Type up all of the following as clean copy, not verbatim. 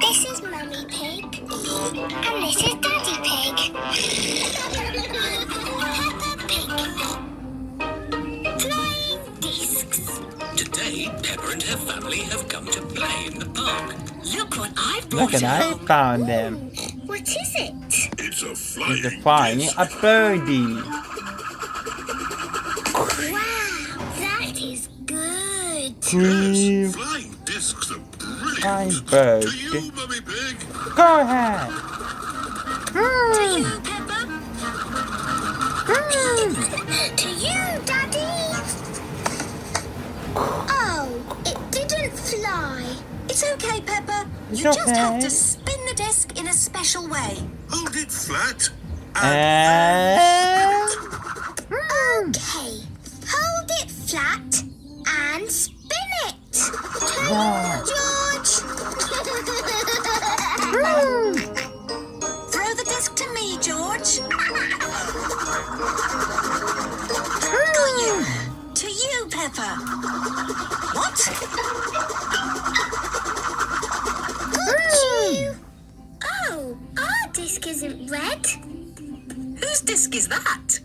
This is Mummy Pig. And this is Daddy Pig. Peppa Pig. Flying discs. Today, Peppa and her family have come to play in the park. Look what I've brought Look, and I along. found them. What is it? It's a flying It's finding a birdie. Wow, that is good. Green Flying discs are brilliant. flying bird. To you, Mummy Pig. Go ahead. To you, Peppa. To you, Daddy. Oh, it didn't fly. It's okay, Peppa. It's You just have okay. to spin the disc in a special way. Hold it flat. And Okay, hold it flat and spin it. wow. George. Throw the disc to me, George. Got you. To you, Peppa. What? Oh, our disc isn't red. Whose disc is that?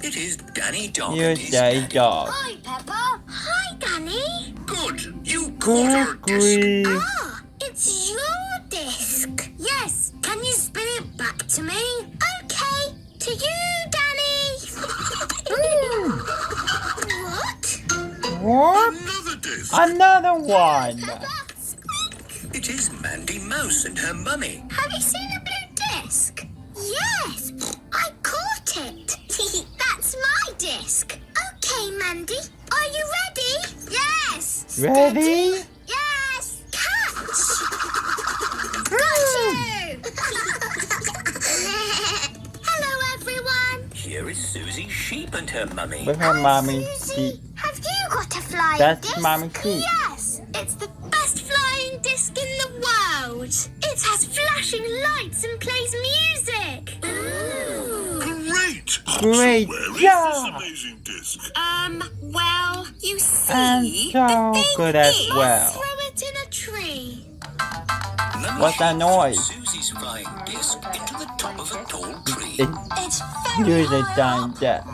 It is Danny Dog You're and his daddy daddy. dog. Hi, Peppa. Hi, Danny. Good. You caught our Good disc. grief. Ah, it's your disc. Yes, can you spin it back to me? Okay, to you, Danny. What? What? Another disc. Another one. It is Mandy Mouse and her mummy. Have you seen a blue disc? Yes, I caught it. That's my disc. Okay, Mandy, are you ready? Yes. Ready? Yes. Catch. Got you. Hello, everyone. Here is Susie Sheep and her mummy. With her mommy. Susie, have you got a flying That's disc? Mommy Sheep. Yes, it's the best flying disc in the world. It has flashing lights and plays music. Ooh. Great. Great So where is job. this amazing disc? Well, you see, And so the thing good as is- well. Throw it in a tree. Mummy What's that Sheep noise? threw Susie's flying disc into the top of a tall tree. It's very Here's a high dime up. death.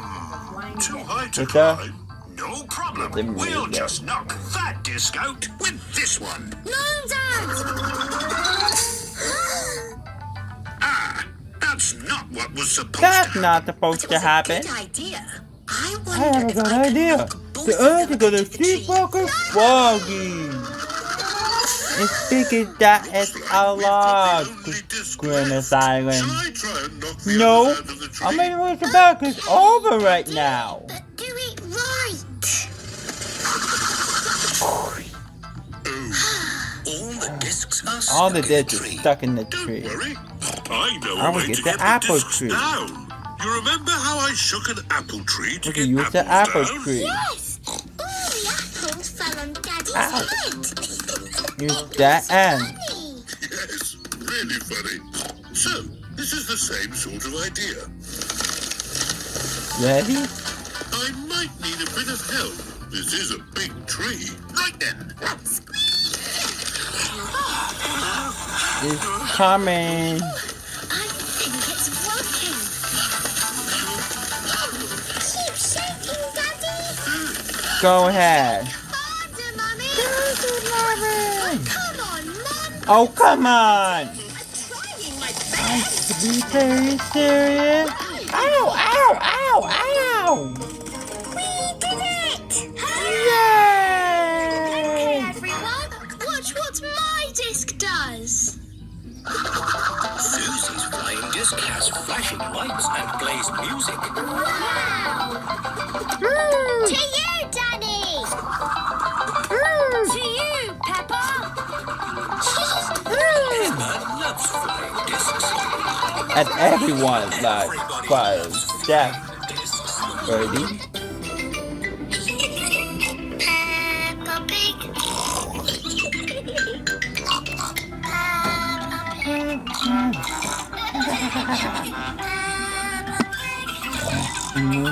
Too high to With the- climb? No problem. the We'll music. just knock that disc out with this one. No, Dad. Ah, that's not what was supposed That's to not It supposed to was a happen. good idea. I I have wonder a if good I can idea. knock both The of earth them is gonna into the tree. sleepwalker foggy. It's bigger that it's a lot. Grimace Island. Shall I try and knock the No, other end of the tree? I'm gonna wish the back is over right now. But do it right. All the discs are stuck All the in the discs are tree. stuck in the Don't tree. worry. I know I a will way get to the get apple the discs tree. down. You remember how I shook an apple tree to We get can use the apple apples down? tree. Yes. All the apples fell on Daddy's Ow. head. Use that end. Funny. Yes, really funny. So, this is the same sort of idea. Ready? I might need a bit of help. This is a big tree. Right then. It's coming. I think it's working. Keep shaking, Daddy. Go ahead. Harder, Mummy. Come on, Mum. Oh, come on. Trying my best. To be very serious. Ow, ow, ow, ow. We did it. Yay! Everyone, watch what my disc does. Susie's flying disc has flashing lights and plays music. Wow. To you, Danny. To you, Peppa. Peppa loves flying discs. And everyone like fires death. Discs. Birdie. Peppa Pig. Mm.